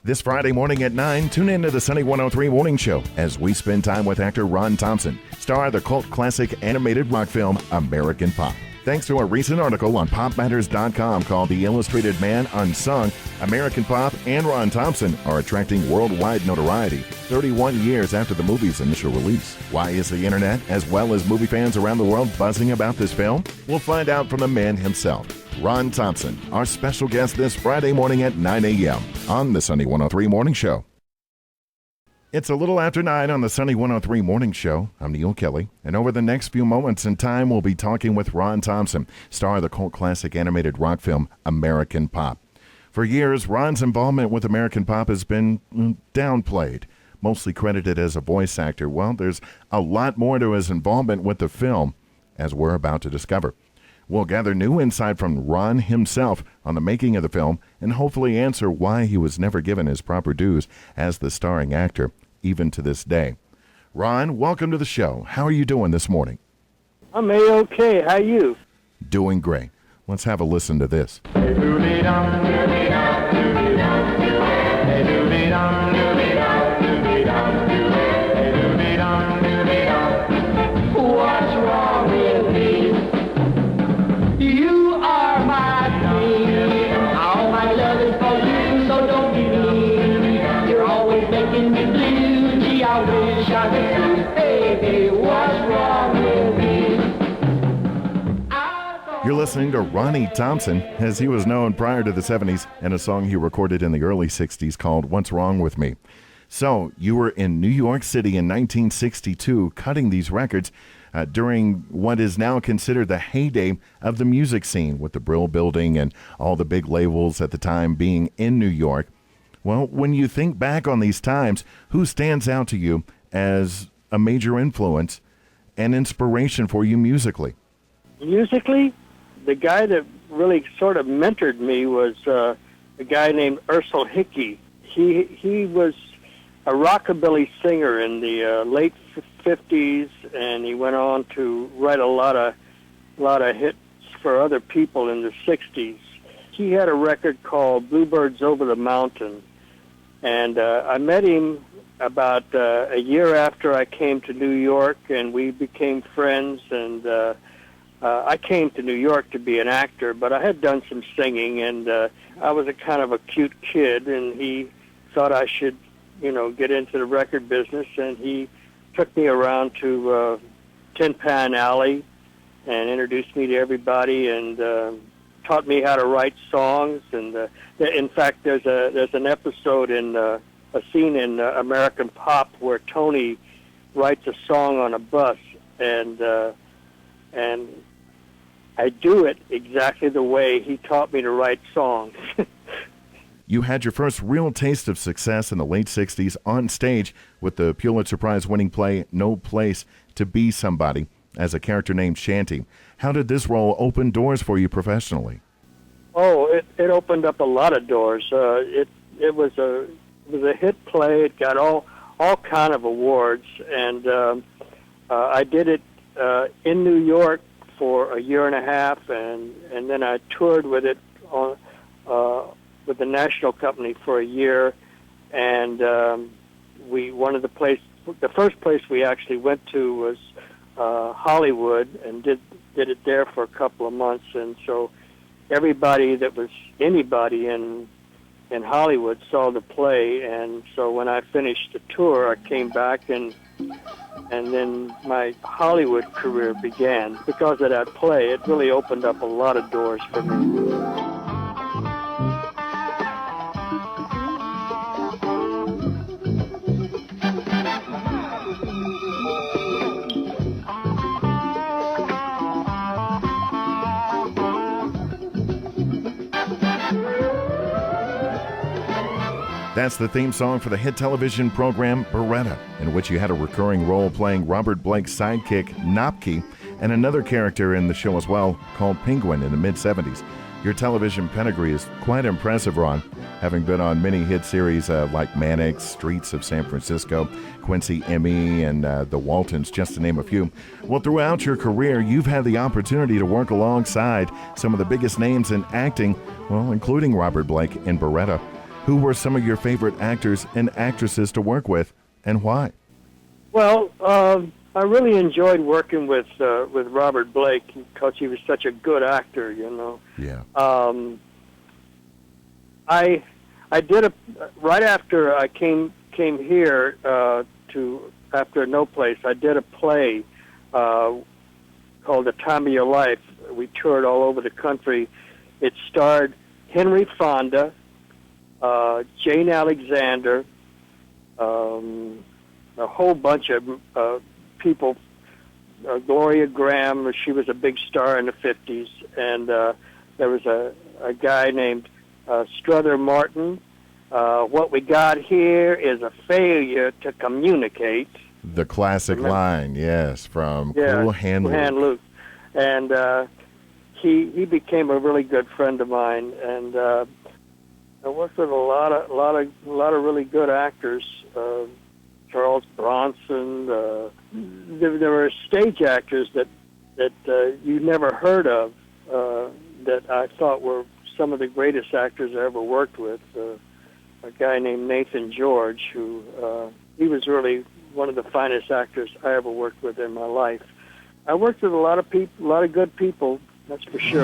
This Friday morning at 9, tune in to the Sunny 103 Morning Show as we spend time with actor Ron Thompson, star of the cult classic animated rock film American Pop. Thanks to a recent article on PopMatters.com called The Illustrated Man Unsung, American Pop and Ron Thompson are attracting worldwide notoriety 31 years after the movie's initial release. Why is the internet, as well as movie fans around the world, buzzing about this film? We'll find out from the man himself, Ron Thompson, our special guest this Friday morning at 9 a.m. on the Sunny 103 Morning Show. It's a little after 9 on the Sunny 103 Morning Show. I'm Neil Kelly, and over the next few moments in time, we'll be talking with Ron Thompson, star of the cult classic animated rock film American Pop. For years, Ron's involvement with American Pop has been downplayed, mostly credited as a voice actor. Well, there's a lot more to his involvement with the film, as we're about to discover. We'll gather new insight from Ron himself on the making of the film and hopefully answer why he was never given his proper dues as the starring actor, even to this day. Ron, welcome to the show. How are you doing this morning? I'm A-okay. How are you? Doing great. Let's have a listen to this. What's wrong with me? You are my dream. All my love is for you, so don't be mean. You're always making me blue. Gee, I wish I could see. Hey, hey, what's wrong with me? You're listening to Ronnie Thompson, as he was known prior to the 70s, and a song he recorded in the early 60s called What's Wrong With Me. So, you were in New York City in 1962 cutting these records during what is now considered the heyday of the music scene, with the Brill Building and all the big labels at the time being in New York. Well, when you think back on these times, who stands out to you as a major influence and inspiration for you musically? Musically, the guy that really sort of mentored me was a guy named Ursel Hickey. He was a rockabilly singer in the late 50s, and he went on to write a lot of hits for other people in the 60s. He had a record called Bluebirds Over the Mountain, and I met him about a year after I came to New York, and we became friends, and I came to New York to be an actor, but I had done some singing, and I was a kind of a cute kid, and he thought I should get into the record business, and he took me around to Tin Pan Alley and introduced me to everybody and taught me how to write songs. And in fact, there's an episode in a scene in American Pop where Tony writes a song on a bus, and I do it exactly the way he taught me to write songs. You had your first real taste of success in the late 60s on stage with the Pulitzer Prize-winning play No Place to Be Somebody as a character named Shanty. How did this role open doors for you professionally? Oh, it opened up a lot of doors. It was a hit play. It got all kind of awards, and I did it in New York for a year and a half, and then I toured with it on with the national company for a year, and the first place we actually went to was Hollywood, and did it there for a couple of months. And so everybody that was anybody in Hollywood saw the play, and so when I finished the tour, I came back, and then my Hollywood career began. Because of that play, it really opened up a lot of doors for me. That's the theme song for the hit television program Beretta, in which you had a recurring role playing Robert Blake's sidekick, Nopke, and another character in the show as well called Penguin in the mid-'70s. Your television pedigree is quite impressive, Ron, having been on many hit series like Mannix, Streets of San Francisco, Quincy Emmy, and The Waltons, just to name a few. Well, throughout your career, you've had the opportunity to work alongside some of the biggest names in acting, well, including Robert Blake in Beretta. Who were some of your favorite actors and actresses to work with, and why? Well, I really enjoyed working with Robert Blake because he was such a good actor, you know. Yeah. I did right after I came here after No Place. I did a play called The Time of Your Life. We toured all over the country. It starred Henry Fonda, Jane Alexander, a whole bunch of people. Gloria Graham, she was a big star in the 50s, and there was a guy named Strother Martin. What we got here is a failure to communicate. The classic line, yes, from Cool Hand Luke. And he became a really good friend of mine, and I worked with a lot of really good actors. Charles Bronson. There were stage actors that you never heard of that I thought were some of the greatest actors I ever worked with. A guy named Nathan George, who he was really one of the finest actors I ever worked with in my life. I worked with a lot of people, a lot of good people, that's for sure.